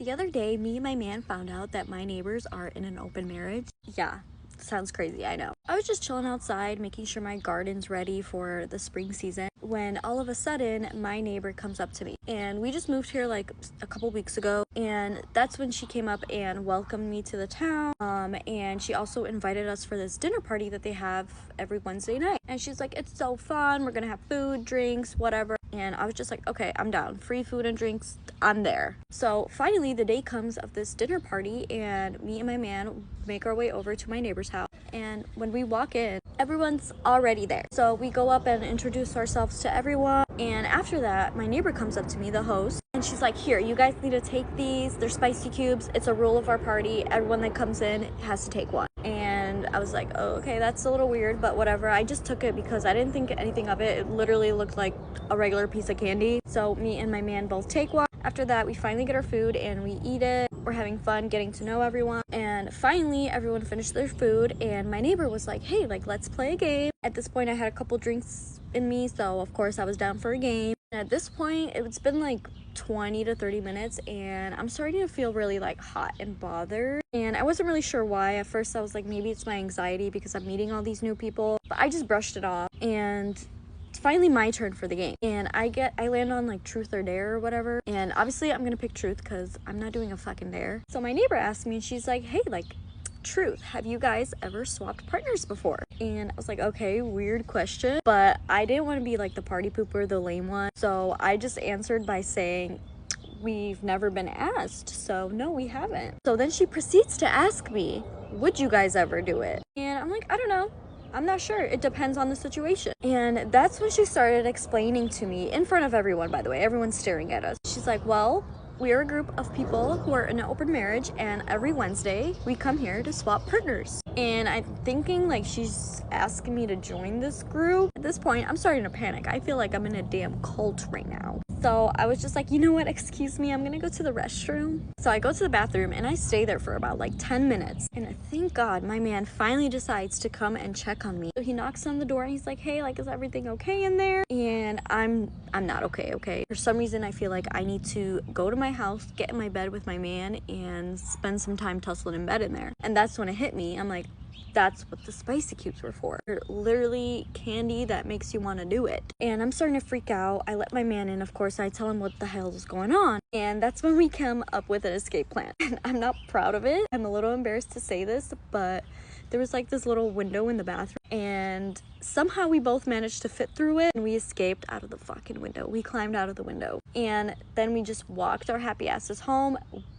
The other day, me and my man found out that my neighbors are in an open marriage. Yeah, sounds crazy, I know. I was just chilling outside, making sure my garden's ready for the spring season, when all of a sudden, my neighbor comes up to me. And we just moved here like a couple weeks ago, and that's when she came up and welcomed me to the town. And she also invited us for this dinner party that they have every Wednesday night. And she's like, it's so fun, we're gonna have food, drinks, whatever. And I was just like, okay, I'm down. Free food and drinks, I'm there. So finally the day comes of this dinner party, and me and my man make our way over to my neighbor's house. And when we walk in, everyone's already there. So we go up and introduce ourselves to everyone. And after that, my neighbor comes up to me, the host, and she's like, here, you guys need to take these. They're spicy cubes. It's a rule of our party. Everyone that comes in has to take one. And I was like, oh, okay, that's a little weird, but whatever. I just took it because I didn't think anything of it. It literally looked like a regular piece of candy. So me and my man both take one. After that, we finally get our food and we eat it. We're having fun getting to know everyone. And finally, everyone finished their food. And my neighbor was like, hey, like, let's play a game. At this point, I had a couple drinks in me. So, of course, I was down for a game. And at this point, it's been like 20 to 30 minutes. And I'm starting to feel really like hot and bothered. And I wasn't really sure why. At first, I was like, maybe it's my anxiety because I'm meeting all these new people. But I just brushed it off. And it's finally my turn for the game, and I land on like truth or dare or whatever, and obviously I'm gonna pick truth because I'm not doing a fucking dare. So my neighbor asked me, and she's like, hey, like, truth, have you guys ever swapped partners before? And I was like, okay, weird question, but I didn't want to be like the party pooper, the lame one, so I just answered by saying, we've never been asked, so no, we haven't. So then she proceeds to ask me, would you guys ever do it? And I'm like, I don't know, I'm not sure. It depends on the situation. And that's when she started explaining to me, in front of everyone, by the way, everyone's staring at us. She's like, well, we are a group of people who are in an open marriage, and every Wednesday we come here to swap partners. And I'm thinking like she's asking me to join this group. At this point, I'm starting to panic. I feel like I'm in a damn cult right now. So I was just like, you know what, excuse me, I'm gonna go to the restroom. So I go to the bathroom and I stay there for about like 10 minutes. And thank God my man finally decides to come and check on me. So he knocks on the door and he's like, hey, like, is everything okay in there? And I'm not okay. For some reason, I feel like I need to go to my house, get in my bed with my man, and spend some time tussling in bed in there. And that's when it hit me. I'm like, that's what the spicy cubes were for. They're literally candy that makes you want to do it. And I'm starting to freak out. I let my man in, of course. I tell him what the hell is going on. And that's when we come up with an escape plan. And I'm not proud of it. I'm a little embarrassed to say this, but there was like this little window in the bathroom, and somehow we both managed to fit through it, and we escaped out of the fucking window. We climbed out of the window, and then we just walked our happy asses home.